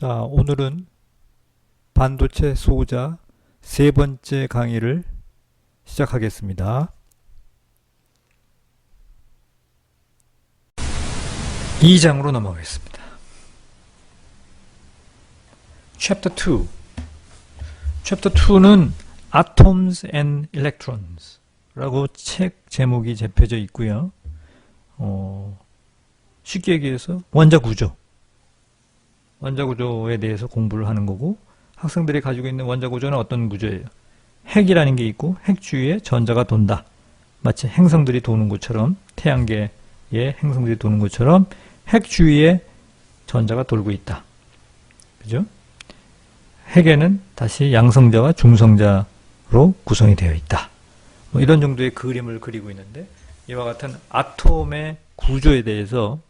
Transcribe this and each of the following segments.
자, 오늘은 반도체 소자 세 번째 강의를 시작하겠습니다. 2장으로 넘어가겠습니다. Chapter 2. Chapter 2는 Atoms and Electrons 라고 책 제목이 잡혀져 있고요. 쉽게 얘기해서 원자구조에 대해서 공부를 하는 거고, 학생들이 가지고 있는 원자구조는 어떤 구조예요? 핵이라는 게 있고, 핵 주위에 전자가 돈다. 마치 행성들이 도는 것처럼, 태양계에 행성들이 도는 것처럼 핵 주위에 전자가 돌고 있다. 그죠? 핵에는 다시 양성자와 중성자로 구성이 되어 있다. 뭐 이런 정도의 그림을 그리고 있는데, 이와 같은 아톰의 구조에 대해서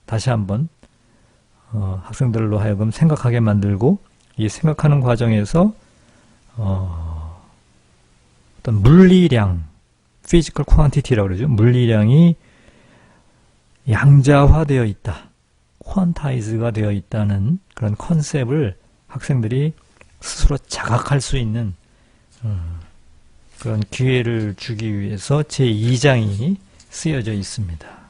다시 한번 학생들로 하여금 생각하게 만들고, 이 생각하는 과정에서 어떤 물리량, physical quantity라고 그러죠. 물리량이 양자화되어 있다, quantize가 되어 있다는 그런 컨셉을 학생들이 스스로 자각할 수 있는 그런 기회를 주기 위해서 제2장이 쓰여져 있습니다.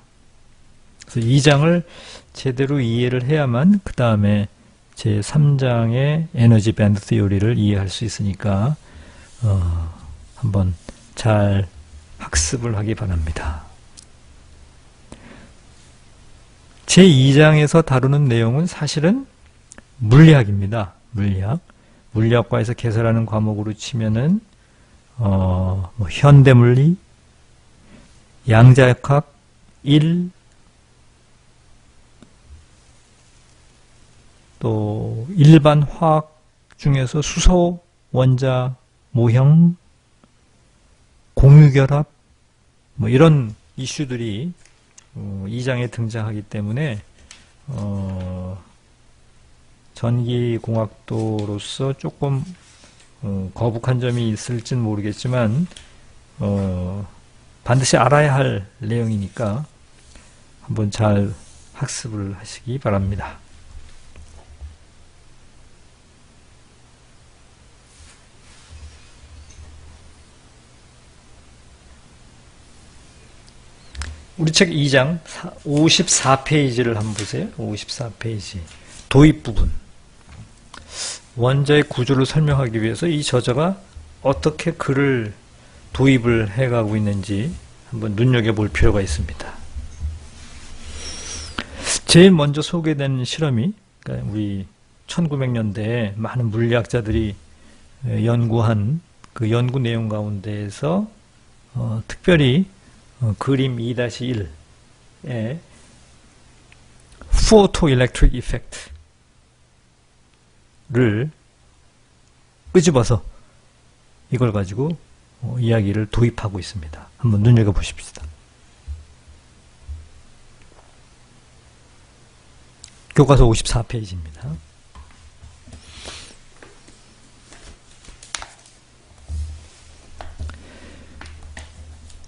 그래서 2장을 제대로 이해를 해야만 그 다음에 제3장의 에너지 밴드 티오리를 이해할 수 있으니까 한번 잘 학습을 하기 바랍니다. 제2장에서 다루는 내용은 사실은 물리학입니다. 물리학과에서 개설하는 과목으로 치면은 현대물리, 양자역학 1, 또 일반 화학 중에서 수소, 원자, 모형, 공유결합, 뭐 이런 이슈들이 2장에 등장하기 때문에 전기공학도로서 조금 거북한 점이 있을진 모르겠지만 반드시 알아야 할 내용이니까 한번 잘 학습을 하시기 바랍니다. 우리 책 2장 54페이지를 한번 보세요. 54페이지 도입 부분. 원자의 구조를 설명하기 위해서 이 저자가 어떻게 글을 도입을 해가고 있는지 한번 눈여겨볼 필요가 있습니다. 제일 먼저 소개된 실험이, 그러니까 우리 1900년대에 많은 물리학자들이 연구한 그 연구 내용 가운데에서 특별히 그림 2-1에 Photoelectric Effect를 끄집어서 이걸 가지고 이야기를 도입하고 있습니다. 한번 눈여겨보십시다. 교과서 54페이지입니다.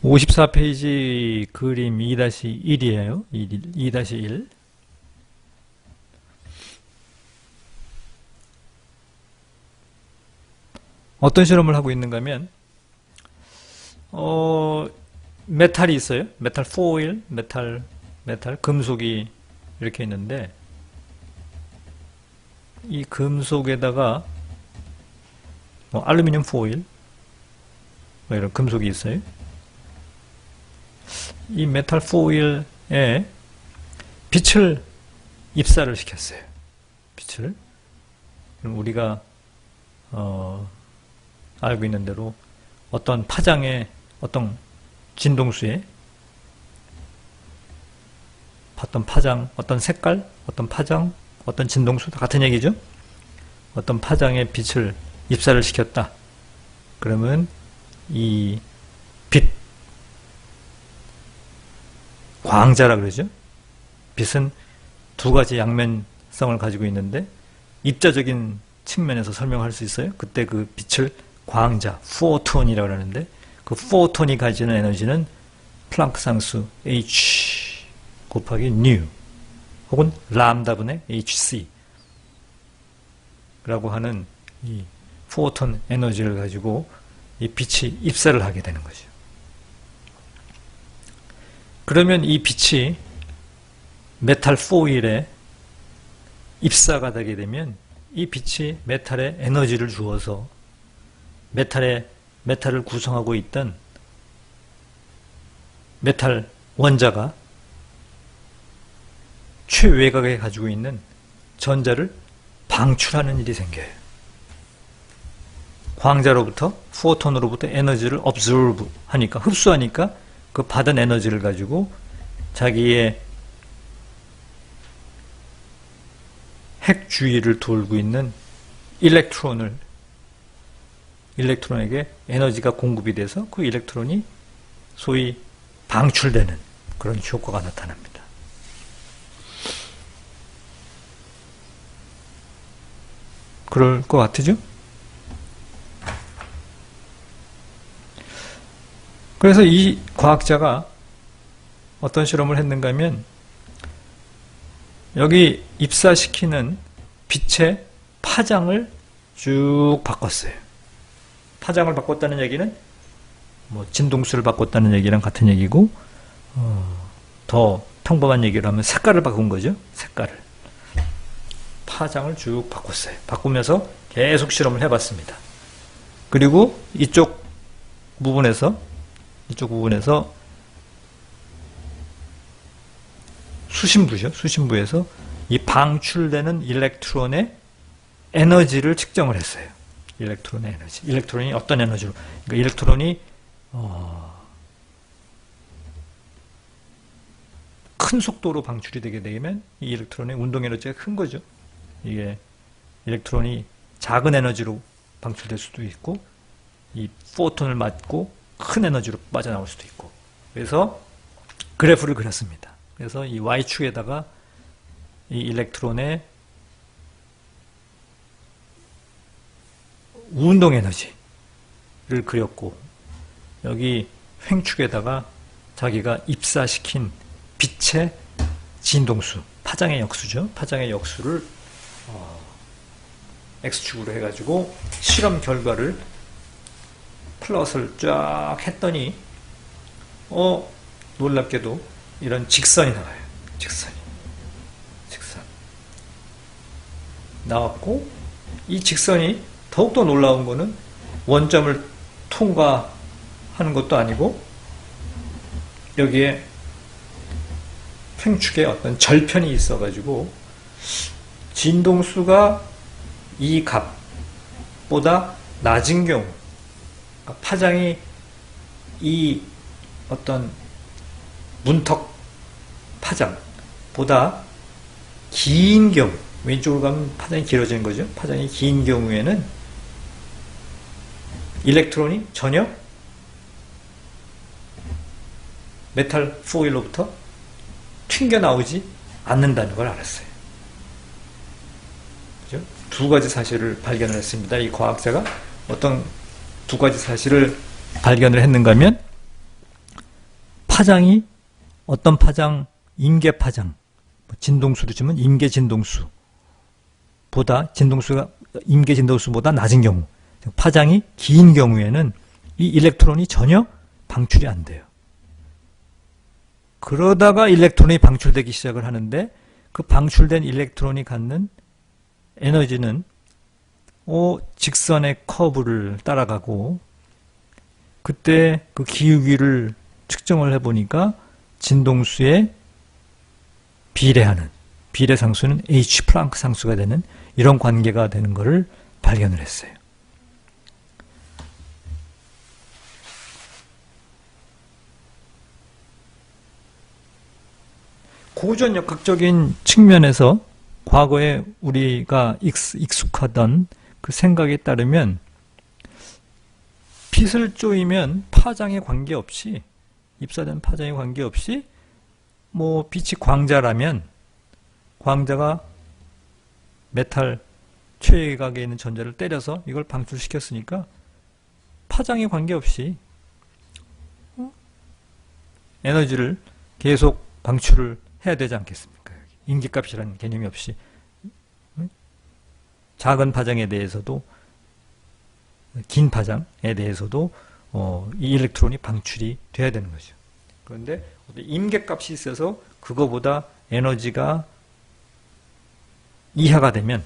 (54페이지) 그림 2-1이에요. 2-1. 어떤 실험을 하고 있는가 하면 메탈이 있어요. 메탈 포일, 메탈 금속이 이렇게 있는데, 이 금속에다가 알루미늄 포일, 이런 금속이 있어요. 이 메탈 포일에 빛을 입사를 시켰어요. 빛을. 그럼 우리가 알고 있는 대로 어떤 파장의 어떤 진동수에 어떤 파장, 어떤 색깔, 어떤 파장, 어떤 진동수 다 같은 얘기죠. 어떤 파장의 빛을 입사를 시켰다. 그러면 이 빛, 광자라 그러죠. 빛은 두 가지 양면성을 가지고 있는데 입자적인 측면에서 설명할 수 있어요. 그때 그 빛을 광자, 포톤이라고 하는데, 그 포톤이 가지는 에너지는 플랑크 상수 H 곱하기 nu 혹은 람다분의 hc 라고 하는 이 포톤 에너지를 가지고 이 빛이 입사를 하게 되는 거죠. 그러면 이 빛이 메탈 포일에 입사가 되게 되면 이 빛이 메탈에 에너지를 주어서 메탈을 구성하고 있던 메탈 원자가 최외곽에 가지고 있는 전자를 방출하는 일이 생겨요. 광자로부터 포톤으로부터 에너지를 observe 하니까, 흡수하니까 그 받은 에너지를 가지고 자기의 핵 주위를 돌고 있는 일렉트론에게 에너지가 공급이 돼서 그 일렉트론이 소위 방출되는 그런 효과가 나타납니다. 그럴 것 같으죠? 그래서 이 과학자가 어떤 실험을 했는가 하면 여기 입사시키는 빛의 파장을 쭉 바꿨어요. 파장을 바꿨다는 얘기는 뭐 진동수를 바꿨다는 얘기랑 같은 얘기고, 더 평범한 얘기를 하면 색깔을 바꾼 거죠. 색깔을. 파장을 쭉 바꿨어요. 바꾸면서 계속 실험을 해봤습니다. 그리고 이쪽 부분에서 수신부죠. 수신부에서 이 방출되는 일렉트론의 에너지를 측정을 했어요. 일렉트론의 에너지. 일렉트론이 어떤 에너지로? 그러니까 일렉트론이 큰 속도로 방출이 되게 되면 이 일렉트론의 운동 에너지가 큰 거죠. 이게 일렉트론이 작은 에너지로 방출될 수도 있고, 이 포톤을 맞고 큰 에너지로 빠져나올 수도 있고. 그래서 그래프를 그렸습니다. 그래서 이 Y축에다가 이 일렉트론의 운동 에너지를 그렸고, 여기 횡축에다가 자기가 입사시킨 빛의 진동수, 파장의 역수죠. 파장의 역수를 X축으로 해가지고 실험 결과를 플롯을 쫙 했더니 놀랍게도 이런 직선이 나와요. 직선 나왔고, 이 직선이 더욱더 놀라운 거는 원점을 통과하는 것도 아니고 여기에 횡축에 어떤 절편이 있어가지고 진동수가 이 값보다 낮은 경우, 그러니까 파장이 이 어떤 문턱 파장보다 긴 경우, 왼쪽으로 가면 파장이 길어지는 거죠. 파장이 긴 경우에는 일렉트론이 전혀 메탈 포일로부터 튕겨나오지 않는다는 걸 알았어요. 그죠? 두 가지 사실을 발견을 했습니다. 이 과학자가 어떤 두 가지 사실을 발견을 했는가 하면, 파장이 어떤 파장, 임계파장, 진동수로 치면 임계진동수보다, 진동수가 임계진동수보다 낮은 경우, 파장이 긴 경우에는 이 일렉트론이 전혀 방출이 안 돼요. 그러다가 일렉트론이 방출되기 시작을 하는데, 그 방출된 일렉트론이 갖는 에너지는 직선의 커브를 따라가고, 그때 그 기울기를 측정을 해보니까 진동수에 비례하는, 비례 상수는 H 플랑크 상수가 되는 이런 관계가 되는 것을 발견을 했어요. 고전역학적인 측면에서 과거에 우리가 익숙하던 그 생각에 따르면, 빛을 쪼이면 파장에 관계없이, 입사된 파장에 관계없이, 뭐 빛이 광자라면 광자가 메탈 최외곽에 있는 전자를 때려서 이걸 방출시켰으니까 파장에 관계없이 에너지를 계속 방출을 해야 되지 않겠습니까? 여기. 임계값이라는 개념이 없이 작은 파장에 대해서도 긴 파장에 대해서도 이 일렉트론이 방출이 돼야 되는 거죠. 그런데 임계값이 있어서 그거보다 에너지가 이하가 되면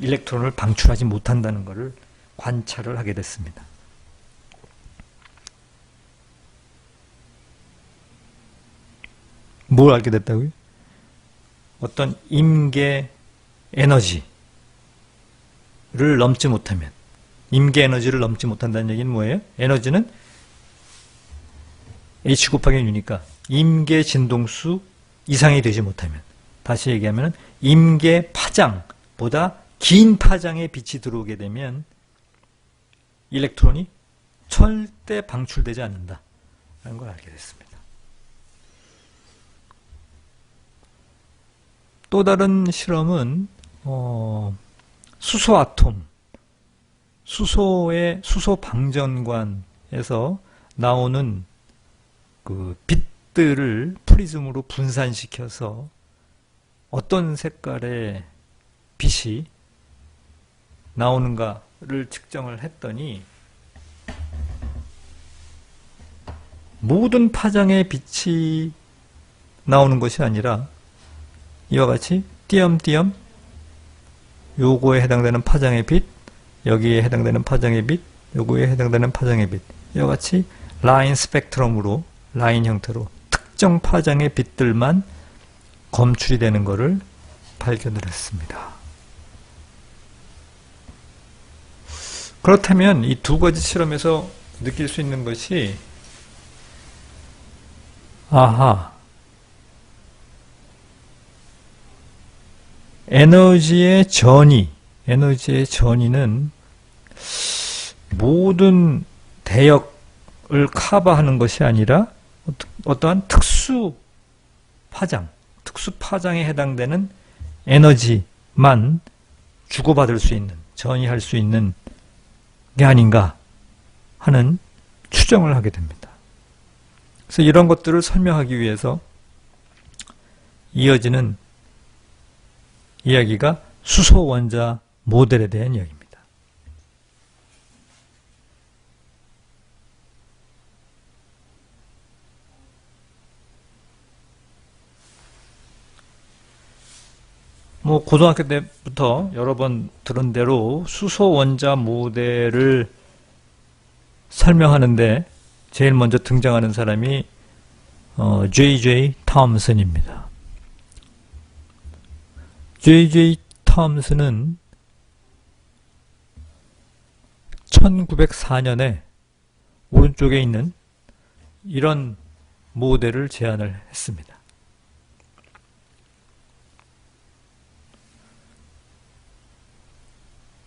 일렉트론을 방출하지 못한다는 것을 관찰을 하게 됐습니다. 뭘 알게 됐다고요? 어떤 임계 에너지를 넘지 못하면, 임계 에너지를 넘지 못한다는 얘기는 뭐예요? 에너지는 H 곱하기 U니까 임계 진동수 이상이 되지 못하면, 다시 얘기하면 임계 파장보다 긴 파장에 빛이 들어오게 되면 일렉트론이 절대 방출되지 않는다라는 걸 알게 됐습니다. 또 다른 실험은 수소 아톰, 수소의 수소 방전관에서 나오는 그 빛들을 프리즘으로 분산시켜서 어떤 색깔의 빛이 나오는가를 측정을 했더니 모든 파장의 빛이 나오는 것이 아니라 이와 같이 띄엄띄엄 요거에 해당되는 파장의 빛, 여기에 해당되는 파장의 빛, 요거에 해당되는 파장의 빛, 이와 같이 라인 스펙트럼으로, 라인 형태로 특정 파장의 빛들만 검출이 되는 것을 발견을 했습니다. 그렇다면 이 두 가지 실험에서 느낄 수 있는 것이, 아하, 에너지의 전이는 모든 대역을 커버하는 것이 아니라 어떠한 특수 파장에 해당되는 에너지만 주고받을 수 있는, 전이할 수 있는 게 아닌가 하는 추정을 하게 됩니다. 그래서 이런 것들을 설명하기 위해서 이어지는 이야기가 수소 원자 모델에 대한 이야기입니다. 고등학교 때부터 여러 번 들은 대로 수소 원자 모델을 설명하는데 제일 먼저 등장하는 사람이 J.J. 톰슨입니다. J.J. 톰슨은 1904년에 오른쪽에 있는 이런 모델을 제안을 했습니다.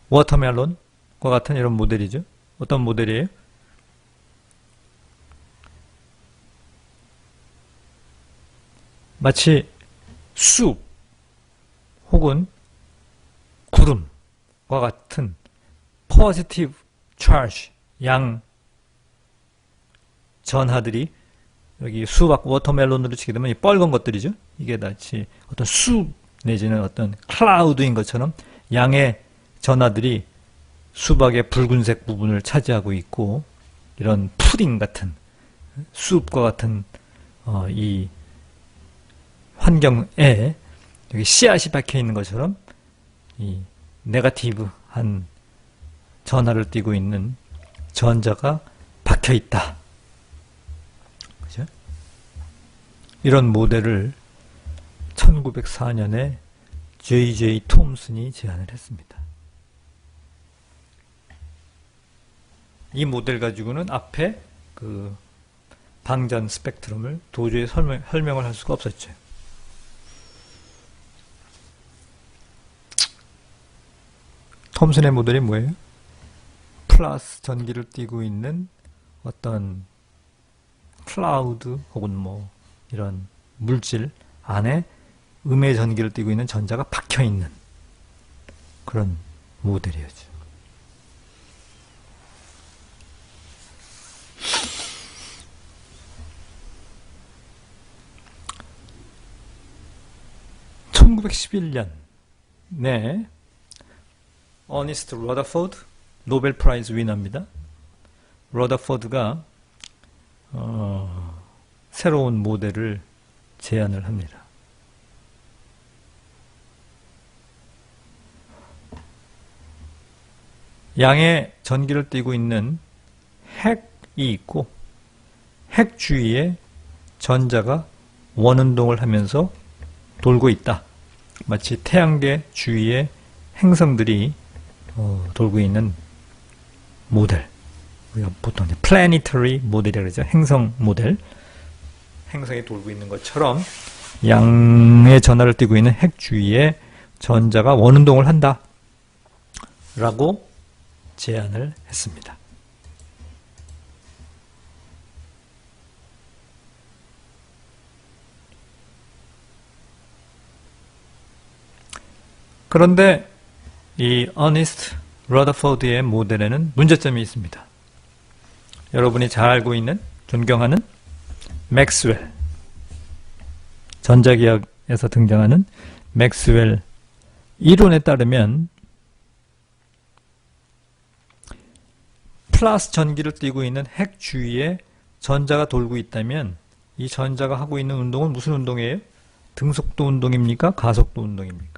워터멜론과 같은 이런 모델이죠. 어떤 모델이에요? 마치 숲 혹은 구름과 같은 positive charge 양 전하들이 여기 수박 워터멜론으로 치게 되면 이 빨간 것들이죠. 이게 마치 어떤 숲 내지는 어떤 클라우드인 것처럼 양의 전하들이 수박의 붉은색 부분을 차지하고 있고, 이런 푸딩 같은 숲과 같은 이 환경에 여기 씨앗이 박혀 있는 것처럼 이 네거티브한 전하를 띠고 있는 전자가 박혀 있다. 그죠? 이런 모델을 1904년에 J.J. 톰슨이 제안을 했습니다. 이 모델 가지고는 앞에 그 방전 스펙트럼을 도저히 설명을 할 수가 없었죠. 톰슨의 모델이 뭐예요? 플러스 전기를 띠고 있는 어떤 클라우드 혹은 이런 물질 안에 음의 전기를 띠고 있는 전자가 박혀 있는 그런 모델이었죠. 1911년에 어니스트 러더포드 노벨 프라이즈 위너입니다. 러더포드가 새로운 모델을 제안을 합니다. 양의 전기를 띠고 있는 핵이 있고 핵 주위에 전자가 원운동을 하면서 돌고 있다. 마치 태양계 주위에 행성들이 돌고 있는 모델. 우리가 보통 플래니터리 모델이라고 그러죠. 행성 모델. 행성이 돌고 있는 것처럼 양의 전하를 띠고 있는 핵 주위에 전자가 원운동을 한다. 라고 제안을 했습니다. 그런데 이 어니스트 러더포드의 모델에는 문제점이 있습니다. 여러분이 잘 알고 있는, 존경하는 맥스웰, 전자기학에서 등장하는 맥스웰 이론에 따르면 플러스 전기를 띠고 있는 핵 주위에 전자가 돌고 있다면 이 전자가 하고 있는 운동은 무슨 운동이에요? 등속도 운동입니까? 가속도 운동입니까?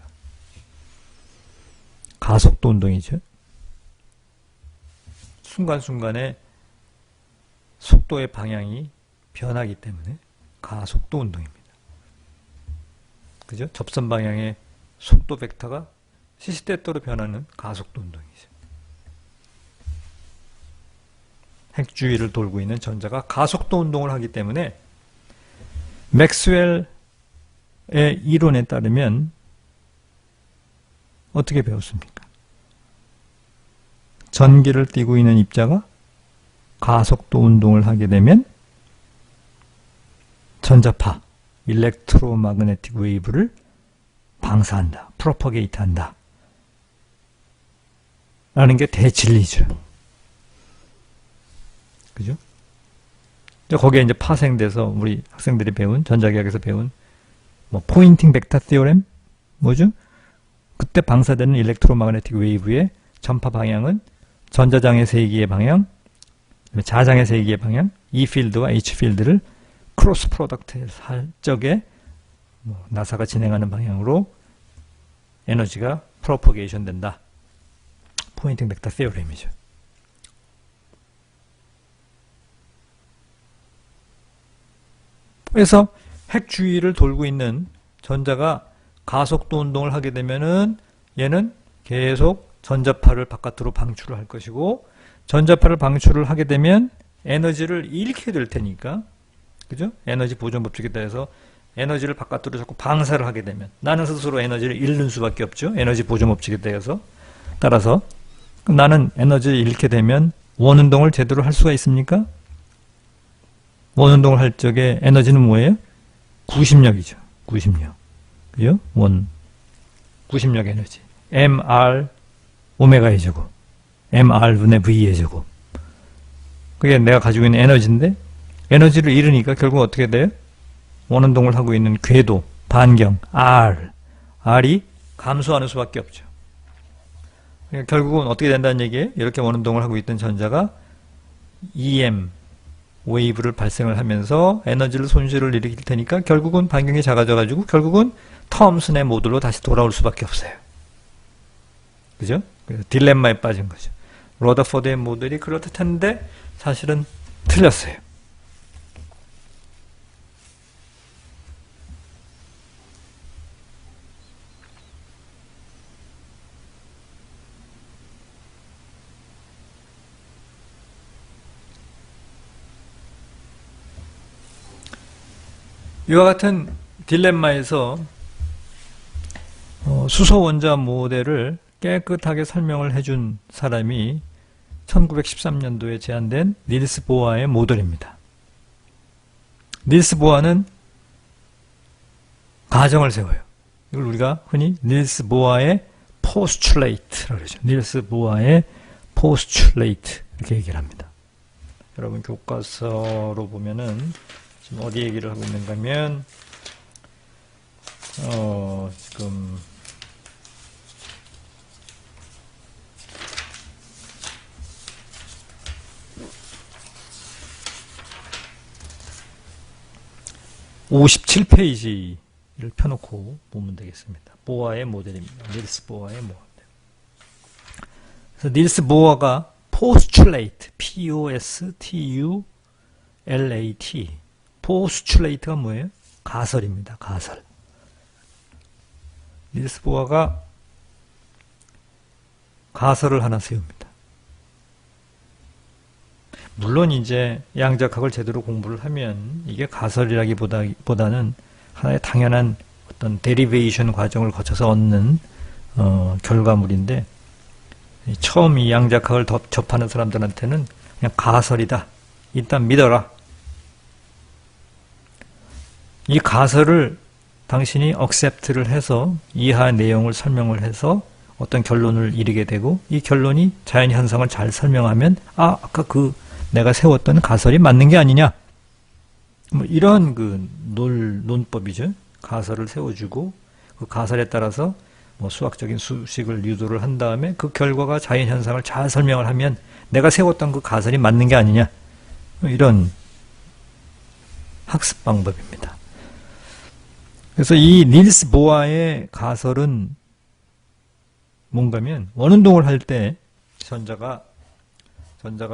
가속도 운동이죠. 순간순간에 속도의 방향이 변하기 때문에 가속도 운동입니다. 그죠? 접선 방향의 속도 벡터가 시시때때로 변하는 가속도 운동이죠. 핵 주위를 돌고 있는 전자가 가속도 운동을 하기 때문에 맥스웰의 이론에 따르면 어떻게 배웠습니까? 전기를 띠고 있는 입자가 가속도 운동을 하게 되면 전자파, 일렉트로마그네틱 웨이브를 방사한다, 프로퍼게이트 한다 라는 게 대진리죠. 그죠? 거기에 이제 파생돼서 우리 학생들이 배운, 전자기학에서 배운 뭐 포인팅 벡터 티오렘 뭐죠? 그때 방사되는 일렉트로마그네틱 웨이브의 전파 방향은 전자장의 세기의 방향, 자장의 세기의 방향, E 필드와 H 필드를 크로스 프로덕트 할 적에 나사가 진행하는 방향으로 에너지가 프로퍼게이션 된다. 포인팅 벡터 티오렘이죠. 그래서 핵 주위를 돌고 있는 전자가 가속도 운동을 하게 되면은 얘는 계속 전자파를 바깥으로 방출을 할 것이고, 전자파를 방출을 하게 되면 에너지를 잃게 될 테니까, 그죠? 에너지 보존 법칙에 따라서 에너지를 바깥으로 자꾸 방사를 하게 되면 나는 스스로 에너지를 잃는 수밖에 없죠. 에너지 보존 법칙에 따라서 나는 에너지를 잃게 되면 원운동을 제대로 할 수가 있습니까? 원운동을 할 적에 에너지는 뭐예요? 구심력이죠. 구심력. 그죠? 구심력 에너지. mr 오메가의 제곱. mr분의 v의 제곱. 그게 내가 가지고 있는 에너지인데, 에너지를 잃으니까 결국 어떻게 돼요? 원운동을 하고 있는 궤도, 반경, r이 감소하는 수밖에 없죠. 그러니까 결국은 어떻게 된다는 얘기예요? 이렇게 원운동을 하고 있던 전자가 EM, 웨이브를 발생을 하면서 에너지를 손실을 일으킬 테니까 결국은 반경이 작아져가지고 결국은 톰슨의 모델로 다시 돌아올 수밖에 없어요. 그죠? 그래서 딜레마에 빠진 거죠. 러더포드의 모델이 그렇듯 했는데 사실은 틀렸어요. 이와 같은 딜레마에서 수소 원자 모델을 깨끗하게 설명을 해준 사람이 1913년도에 제안된 닐스 보아의 모델입니다. 닐스 보아는 가정을 세워요. 이걸 우리가 흔히 닐스 보아의 포스츄레이트라고 그러죠. 닐스 보아의 포스츄레이트 이렇게 얘기를 합니다. 여러분 교과서로 보면은 지금 어디 얘기를 하고 있는가 하면 지금 57페이지를 펴놓고 보면 되겠습니다. 보아의 모델입니다. 닐스 보아의 모델. 그래서 닐스 보아가 postulate, P-O-S-T-U-L-A-T, postulate가 뭐예요? 가설입니다. 가설. 닐스 보아가 가설을 하나 세웁니다. 물론 이제 양자학을 제대로 공부를 하면 이게 가설이라기보다는 하나의 당연한 어떤 데리베이션 과정을 거쳐서 얻는 결과물인데, 처음 이 양자학을 접하는 사람들한테는 그냥 가설이다, 일단 믿어라. 이 가설을 당신이 accept를 해서 이하 내용을 설명을 해서 어떤 결론을 이르게 되고, 이 결론이 자연현상을 잘 설명하면 아까 내가 세웠던 가설이 맞는 게 아니냐, 뭐 이런 논법이죠. 가설을 세워주고 그 가설에 따라서 뭐 수학적인 수식을 유도를 한 다음에 그 결과가 자연현상을 잘 설명을 하면 내가 세웠던 그 가설이 맞는 게 아니냐, 뭐 이런 학습 방법입니다. 그래서 이 닐스 보아의 가설은 뭔가면, 원운동을 할 때 전자가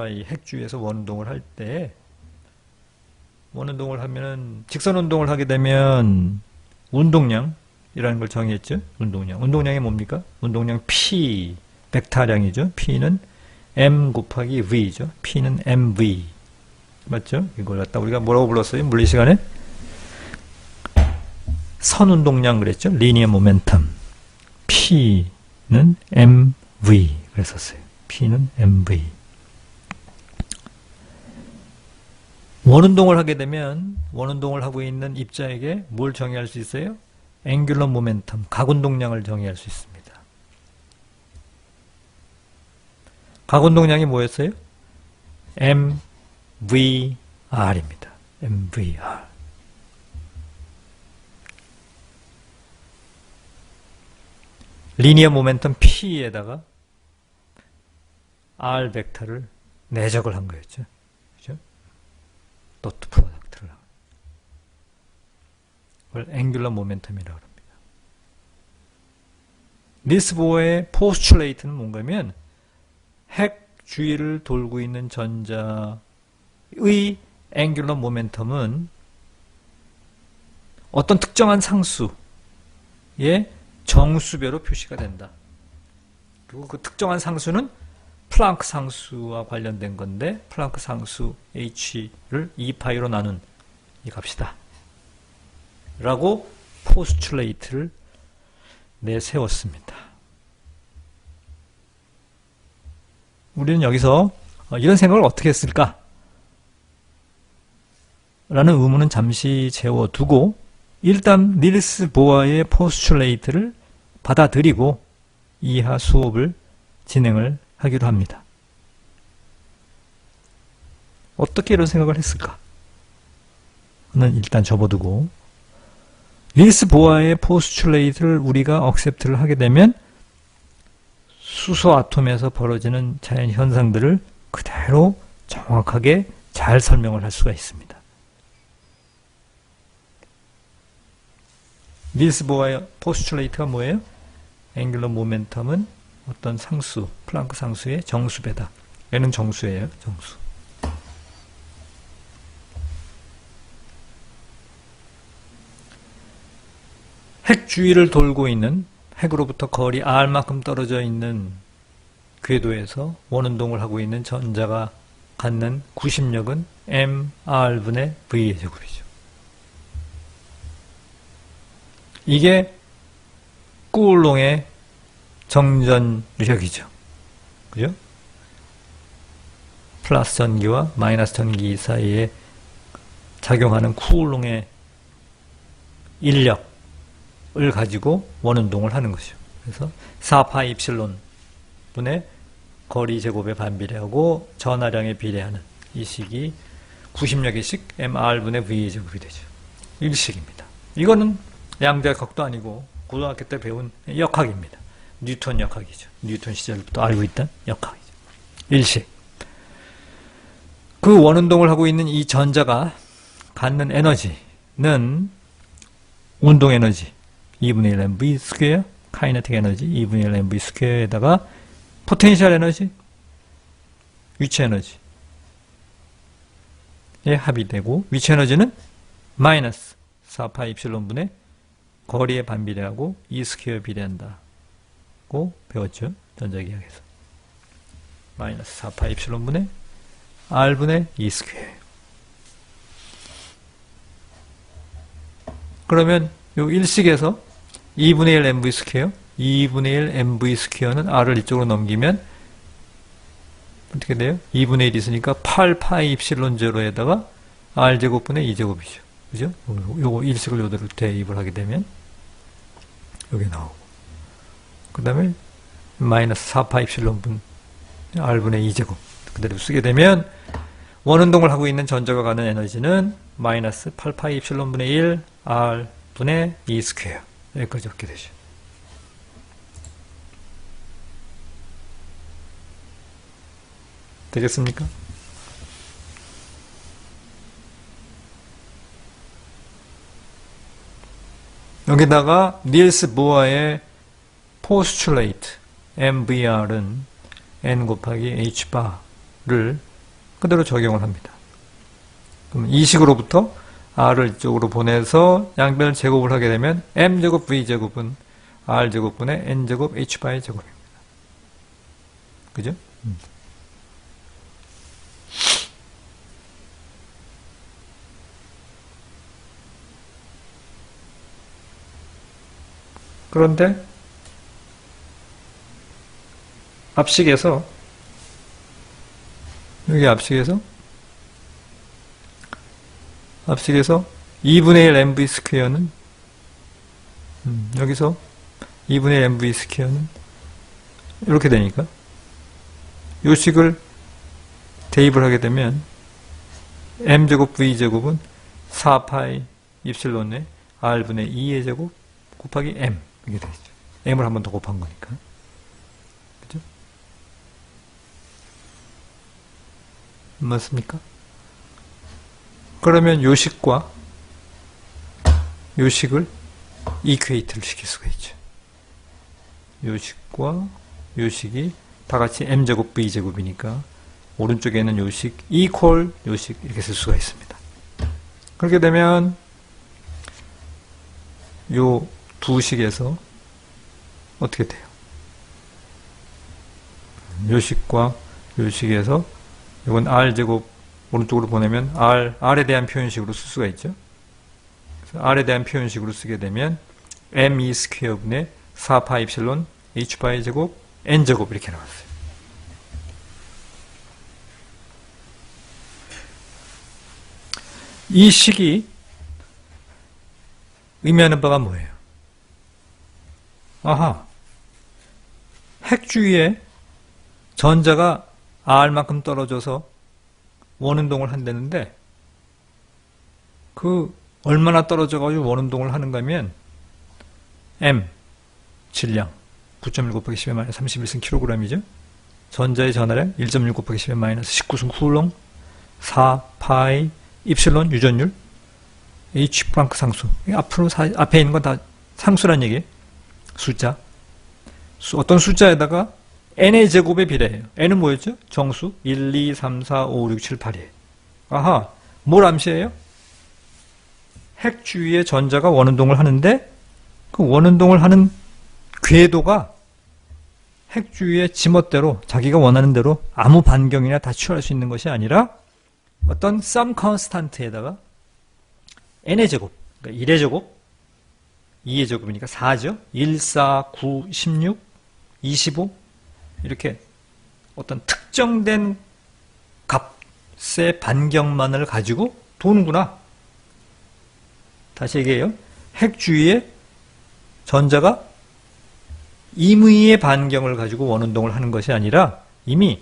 이 핵주위에서 원운동을 할 때, 원운동을 하면은 직선운동을 하게 되면 운동량이라는 걸 정의했죠. 운동량이 뭡니까? 운동량 P, 벡터량이죠. P는 M 곱하기 V죠. P는 MV. 맞죠? 이걸 갖다 우리가 뭐라고 불렀어요? 물리 시간에? 선운동량 그랬죠. 리니어 모멘텀. P는 MV 그랬었어요. P는 MV. 원운동을 하게 되면 원운동을 하고 있는 입자에게 뭘 정의할 수 있어요? 앵귤러 모멘텀, 각운동량을 정의할 수 있습니다. 각운동량이 뭐였어요? MVR입니다. MVR. 리니어 모멘텀 P에다가 R 벡터를 내적을 한 거였죠. 그죠? 도트 프로덕트를. 그걸 앵귤러 모멘텀이라고 합니다. 닐스 보어의 포스츄레이트는 뭔가면, 핵 주위를 돌고 있는 전자의 앵귤러 모멘텀은 어떤 특정한 상수의 정수배로 표시가 된다. 그리고 그 특정한 상수는 플랑크 상수와 관련된 건데, 플랑크 상수 h를 2파이로 나눈 이 값이다 라고 포스츄레이트를 내세웠습니다. 우리는 여기서 이런 생각을 어떻게 했을까? 라는 의문은 잠시 재워두고, 일단 닐스 보아의 포스츄레이트를 받아들이고 이하 수업을 진행을 하기로 합니다. 어떻게 이런 생각을 했을까? 는 일단 접어두고, 닐스 보아의 포스츄레이트를 우리가 accept를 하게 되면 수소 아톰에서 벌어지는 자연 현상들을 그대로 정확하게 잘 설명을 할 수가 있습니다. 닐스 보아의 포스츄레이트가 뭐예요? 앵귤러 모멘텀은 어떤 상수, 플랑크 상수의 정수배다. 얘는 정수예요, 정수. 핵 주위를 돌고 있는, 핵으로부터 거리 r만큼 떨어져 있는 궤도에서 원운동을 하고 있는 전자가 갖는 구심력은 mr분의 v의 제곱이죠. 이게 꾸울롱의 정전력이죠. 그죠? 플러스 전기와 마이너스 전기 사이에 작용하는 쿠울롱의 인력을 가지고 원운동을 하는 것이죠. 그래서 4파이 입실론 분의 거리 제곱에 반비례하고 전하량에 비례하는 이 식이 구심력의 식 mr분의 v의 제곱이 되죠. 일식입니다. 이거는 양자역학도 아니고 고등학교 때 배운 역학입니다. 뉴턴 역학이죠. 뉴턴 시절부터 알고 있던 역학이죠. 일식. 그 원운동을 하고 있는 이 전자가 갖는 에너지는 운동 에너지 2분의 1 mv 스퀘어, 카이네틱 에너지 2분의 1 mv 스퀘어에다가 포텐셜 에너지, 위치 에너지의 합이 되고, 위치 에너지는 마이너스 4파 입실론분의 거리의 반비례하고 E 스퀘어 비례한다고 배웠죠. 전자기하에서. 마이너스 4파 입실론분의 R분의 E 스퀘어. 그러면 요 일식에서 2분의 1 mv 스퀘어, 2분의 1 mv 스퀘어는 R을 이쪽으로 넘기면 어떻게 돼요? 2분의 1이 있으니까 8파이 입실론 제로에다가 R제곱분의 2제곱이죠. 그죠? 요거 일식을 요대로 대입을 하게 되면 여기 나오고, 그 다음에 마이너스 4파 입실론분 R분의 2제곱 그대로 쓰게 되면 원운동을 하고 있는 전자가 가는 에너지는 마이너스 8파이 입실론분의 1 R분의 2 스퀘어 여기까지 얻게 되죠. 되겠습니까? 여기다가 닐스 보어의 포스츄레이트 MVR은 N 곱하기 H바를 그대로 적용을 합니다. 그럼 이 식으로부터 R을 이쪽으로 보내서 양변을 제곱을 하게 되면 M제곱 V제곱은 R제곱분의 N제곱 H바의 제곱입니다. 그죠? 그런데 앞식에서 여기 앞식에서 2분의 1 mv 스퀘어는 여기서 2분의 1 mv 스퀘어는 이렇게 되니까 요 식을 대입을 하게 되면 m제곱 v제곱은 4파이 입실론의 r분의 2의 제곱 곱하기 m 이게 되죠. m을 한 번 더 곱한 거니까. 그죠? 맞습니까? 그러면 요 식과 요 식을 이퀘이트를 시킬 수가 있죠. 요 식과 요 식이 다 같이 m제곱 v제곱이니까 오른쪽에는 요 식 equal 요 식 이렇게 쓸 수가 있습니다. 그렇게 되면 요 두 식에서 어떻게 돼요? 요 식과 요 식에서 이건 r제곱 오른쪽으로 보내면 r에 대한 표현식으로 쓸 수가 있죠. 그래서 r에 대한 표현식으로 쓰게 되면 m2 스퀘어분의 4파 입실론 h파이 제곱 n제곱 이렇게 나왔어요. 이 식이 의미하는 바가 뭐예요? 아하, 핵 주위에 전자가 R만큼 떨어져서 원운동을 한다는데 그 얼마나 떨어져가지고 원운동을 하는가 하면 M, 질량 9.1 곱하기 10의 마이너스 31승 kg이죠. 전자의 전하량 1.6 곱하기 10의 마이너스 19승 쿨롱 4파이 입실론 유전율 H 플랑크 상수. 앞으로 앞에 있는 건 다 상수란 얘기예요. 숫자. 어떤 숫자에다가 n의 제곱에 비례해요. n은 뭐였죠? 정수 1, 2, 3, 4, 5, 6, 7, 8이에요. 아하, 뭘 암시해요? 핵 주위에 전자가 원운동을 하는데 그 원운동을 하는 궤도가 핵 주위에 지멋대로 자기가 원하는 대로 아무 반경이나 다 취할 수 있는 것이 아니라 어떤 some constant에다가 n의 제곱, 그러니까 1의 제곱, 2의 제곱이니까 4죠. 1, 4, 9, 16, 25 이렇게 어떤 특정된 값의 반경만을 가지고 도는구나. 다시 얘기해요. 핵 주위에 전자가 임의의 반경을 가지고 원운동을 하는 것이 아니라 이미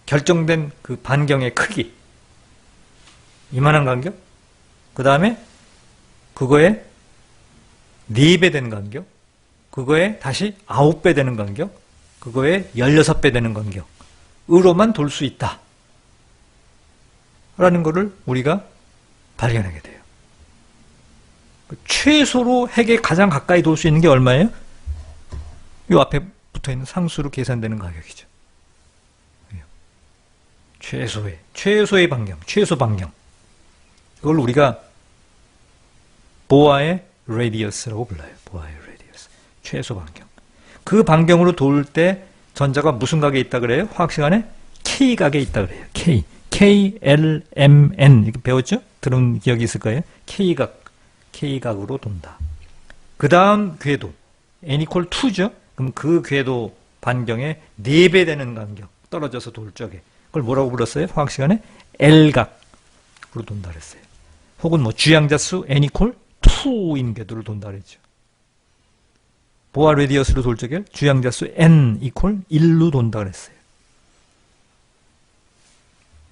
결정된 그 반경의 크기, 이만한 간격, 그 다음에 그거에 4배 되는 간격, 그거에 다시 9배 되는 간격, 그거에 16배 되는 간격으로만 돌 수 있다 라는 것을 우리가 발견하게 돼요. 최소로 핵에 가장 가까이 돌 수 있는 게 얼마예요? 이 앞에 붙어있는 상수로 계산되는 가격이죠. 최소의 반경, 최소 반경. 그걸 우리가 보아의 레디어스라고 불러요. 보아의 레디어스. 최소 반경. 그 반경으로 돌 때 전자가 무슨 각에 있다 그래요? 화학 시간에 K 각에 있다 그래요. K. KLMN. 이렇게 배웠죠? 들은 기억이 있을 거예요. K각으로 돈다. 그 다음 궤도. N equal 2죠? 그럼 그 궤도 반경에 4배 되는 간격. 떨어져서 돌 적에. 그걸 뭐라고 불렀어요? 화학 시간에 L각으로 돈다 그랬어요. 혹은 뭐 주양자수 N equal 2인 궤도를 돈다 그랬죠. 보아 레디어스로 돌 적에 주양자수 N equal 1로 돈다 그랬어요.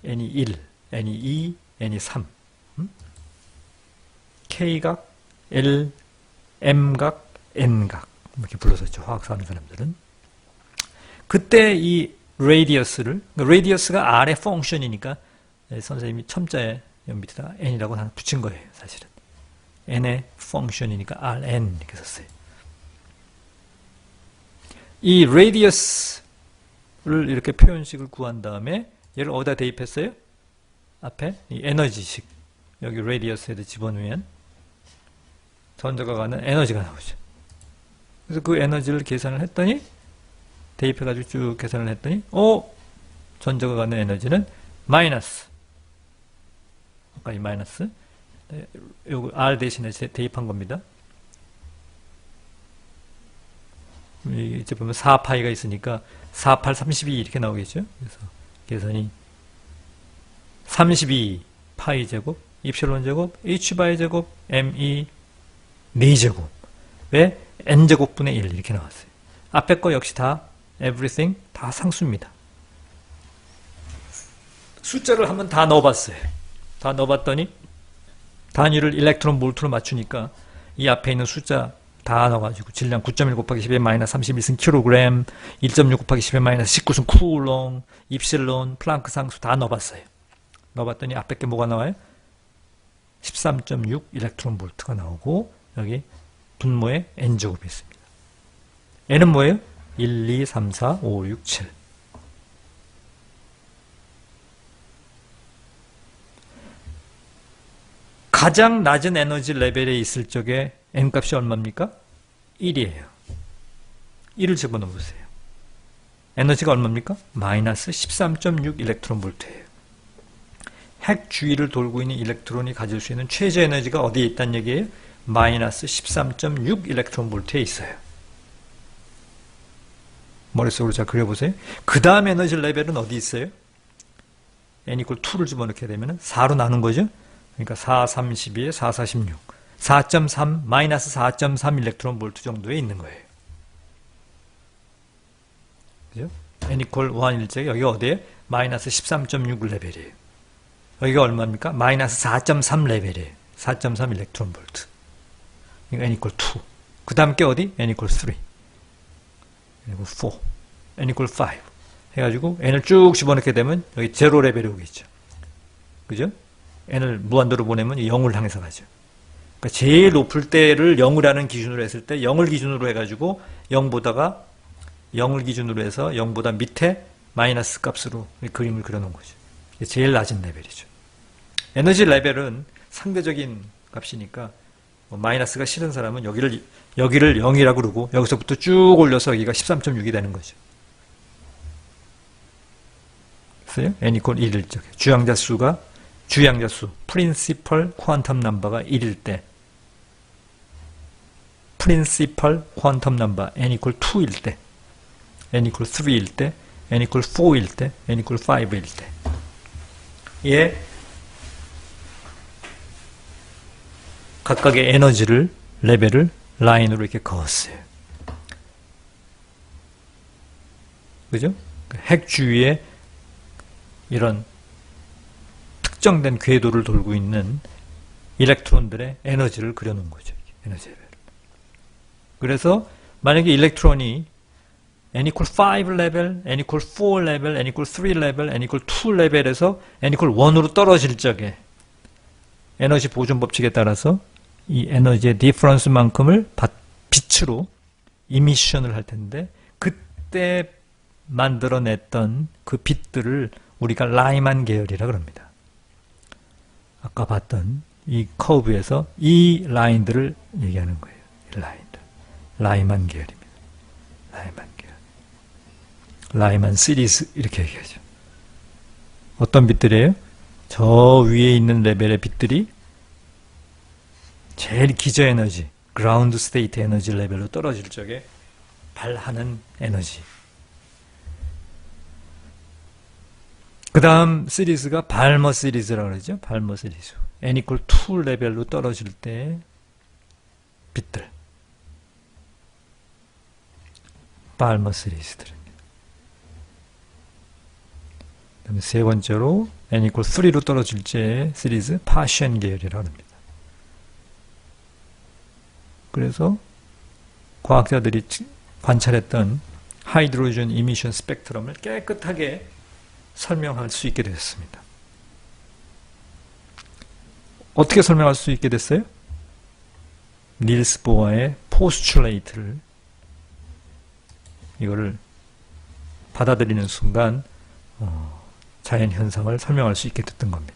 N이 1, N이 2, N이 3. K각, L, M각, N각 이렇게 불렀었죠. 화학사 하는 사람들은. 그때 이 레디어스를, 레디어스가 R의 펑션이니까 선생님이 첨자에 밑에다 N이라고 하나 붙인 거예요. 사실은. N의 펑션이니까 Rn 이렇게 썼어요. 이 레디어스를 이렇게 표현식을 구한 다음에 얘를 어디다 대입했어요? 앞에 이 에너지식 여기 레디어스에다 집어넣으면 전자가 가는 에너지가 나오죠. 그래서 그 에너지를 계산을 했더니 대입해가지고 쭉 계산을 했더니 전자가 가는 에너지는 마이너스, 아까 이 마이너스 요거 R 대신에 대입한 겁니다. 이제 보면 4파이가 있으니까 4, 8, 32 이렇게 나오겠죠. 그래서 계산이 32 파이 제곱, 입실론 제곱, h 바이 제곱, me 4제곱에 n 제곱분의 1 이렇게 나왔어요. 앞에 거 역시 다 everything 다 상수입니다. 숫자를 한번 다 넣어봤어요. 다 넣어봤더니 단위를 일렉트론 볼트로 맞추니까 이 앞에 있는 숫자 다 넣어가지고 질량 9.1 곱하기 10의 마이너스 31승 킬로그램, 1.6 곱하기 10의 마이너스 19승 쿨롱, 입실론, 플랑크 상수 다 넣어봤어요. 넣어봤더니 앞에 게 뭐가 나와요? 13.6 일렉트론 볼트가 나오고 여기 분모에 n제곱이 있습니다. n은 뭐예요? 1, 2, 3, 4, 5, 6, 7. 가장 낮은 에너지 레벨에 있을 적에 n값이 얼마입니까? 1이에요. 1을 집어넣어 보세요. 에너지가 얼마입니까? 마이너스 13.6 일렉트론 볼트예요. 핵 주위를 돌고 있는 일렉트론이 가질 수 있는 최저 에너지가 어디에 있다는 얘기예요? 마이너스 13.6 일렉트론 볼트에 있어요. 머릿속으로 잘 그려보세요. 그 다음 에너지 레벨은 어디 있어요? n equal 2를 집어넣게 되면 4로 나눈 거죠? 그러니까 4, 32에 4, 46. 4.3, 마이너스 4.3 일렉트론 볼트 정도에 있는 거예요. 그죠? n equal 1일 적에 여기 어디에? 마이너스 13.6 레벨이에요. 여기가 얼마입니까? 마이너스 4.3 레벨이에요. 4.3 일렉트론 볼트. 이거 n equal 2. 그 다음 게 어디? n equal 3. n equal 4. n equal 5. 해가지고 n을 쭉 집어넣게 되면 여기 0 레벨이 오겠죠. 그죠? n을 무한대로 보내면 0을 향해서 가죠. 그러니까 제일 높을 때를 0이라는 기준으로 했을 때 0을 기준으로 해가지고 0을 기준으로 해서 0보다 밑에 마이너스 값으로 그림을 그려놓은 거죠. 제일 낮은 레벨이죠. 에너지 레벨은 상대적인 값이니까 마이너스가 싫은 사람은 여기를 0이라고 그러고 여기서부터 쭉 올려서 여기가 13.6이 되는 거죠. 그래서 n equal 1일 적에 주양자수 principal quantum number가 1일 때 principal quantum number n equal 2일 때 n equal 3일 때 n equal 4일 때 n equal 5일 때 예, 각각의 에너지를 레벨을 라인으로 이렇게 그었어요. 그죠? 핵 주위에 이런 특정된 궤도를 돌고 있는 일렉트론들의 에너지를 그려놓은 거죠. 에너지 레벨. 그래서 만약에 일렉트론이 n equal 5 레벨, n equal 4 레벨, n equal 3 레벨, n equal 2 레벨에서 n equal 1으로 떨어질 적에 에너지 보존 법칙에 따라서 이 에너지의 디퍼런스만큼을 빛으로 이미션을 할 텐데, 그때 만들어냈던 그 빛들을 우리가 라이만 계열이라 그럽니다. 아까 봤던 이 커브에서 이 라인들을 얘기하는 거예요. 이 라인들. 라이만 계열입니다. 라이만 계열. 라이만 시리즈 이렇게 얘기하죠. 어떤 빛들이에요? 저 위에 있는 레벨의 빛들이 제일 기저 에너지, 그라운드 스테이트 에너지 레벨로 떨어질 적에 발하는 에너지. 그 다음 시리즈가 발머 시리즈라고 그러죠. 발머 시리즈. n equal 2 레벨로 떨어질 때 빛들. 발머 시리즈들입니다. 그다음에 세 번째로 n equal 3로 떨어질 때 시리즈 파션 계열이라고 합니다. 그래서 과학자들이 관찰했던 하이드로젠 이미션 스펙트럼을 깨끗하게 설명할 수 있게 되었습니다. 어떻게 설명할 수 있게 됐어요? 닐스 보어의 포스츄레이트를 이거를 받아들이는 순간 자연 현상을 설명할 수 있게 됐던 겁니다.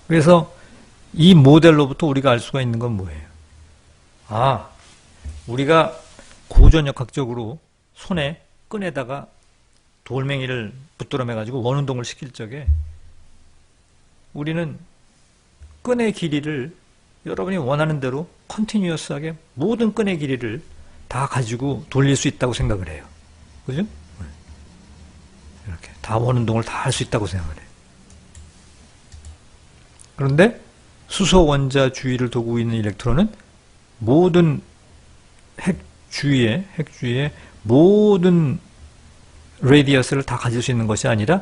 그래서 이 모델로부터 우리가 알 수가 있는 건 뭐예요? 아, 우리가 고전역학적으로 손에 끈에다가 돌멩이를 붙들어매 가지고 원운동을 시킬 적에 우리는 끈의 길이를 여러분이 원하는 대로 컨티뉴어스하게 모든 끈의 길이를 다 가지고 돌릴 수 있다고 생각을 해요. 그죠? 이렇게 다 원운동을 다 할 수 있다고 생각을 해요. 그런데 수소 원자 주위를 도고 있는 일렉트론은 모든 핵 주위에 모든 레디어스를 다 가질 수 있는 것이 아니라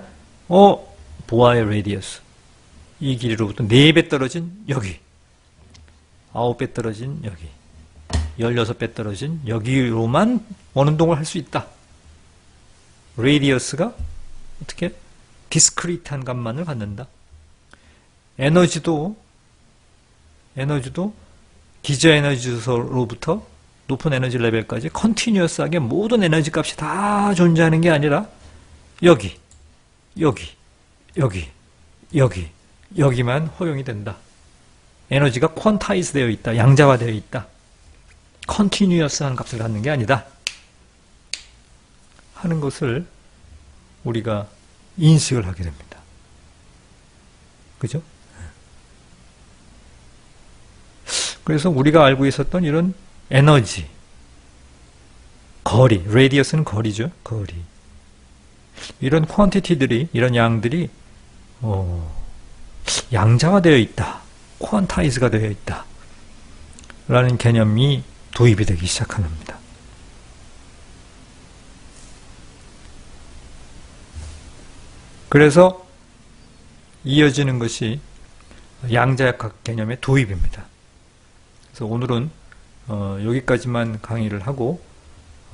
보아의 레디어스, 이 길이로부터 4배 떨어진 여기, 9배 떨어진 여기, 16배 떨어진 여기로만 원운동을 할 수 있다. 레디어스가 어떻게 디스크리트한 값만을 갖는다. 에너지도 기저 에너지로부터 높은 에너지 레벨까지 컨티뉴어스하게 모든 에너지 값이 다 존재하는 게 아니라 여기만 허용이 된다. 에너지가 퀀타이즈 되어 있다. 양자화되어 있다. 컨티뉴어스한 값을 갖는 게 아니다. 하는 것을 우리가 인식을 하게 됩니다. 그죠? 그래서 우리가 알고 있었던 이런 에너지, 거리, 레디어스는 거리죠. 거리. 이런 퀀티티들이, 이런 양들이 양자화되어 있다. 퀀타이즈가 되어 있다. 라는 개념이 도입이 되기 시작한 겁니다. 그래서 이어지는 것이 양자역학 개념의 도입입니다. 그래서 오늘은 여기까지만 강의를 하고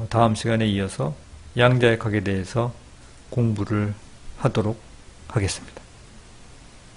다음 시간에 이어서 양자역학에 대해서 공부를 하도록 하겠습니다.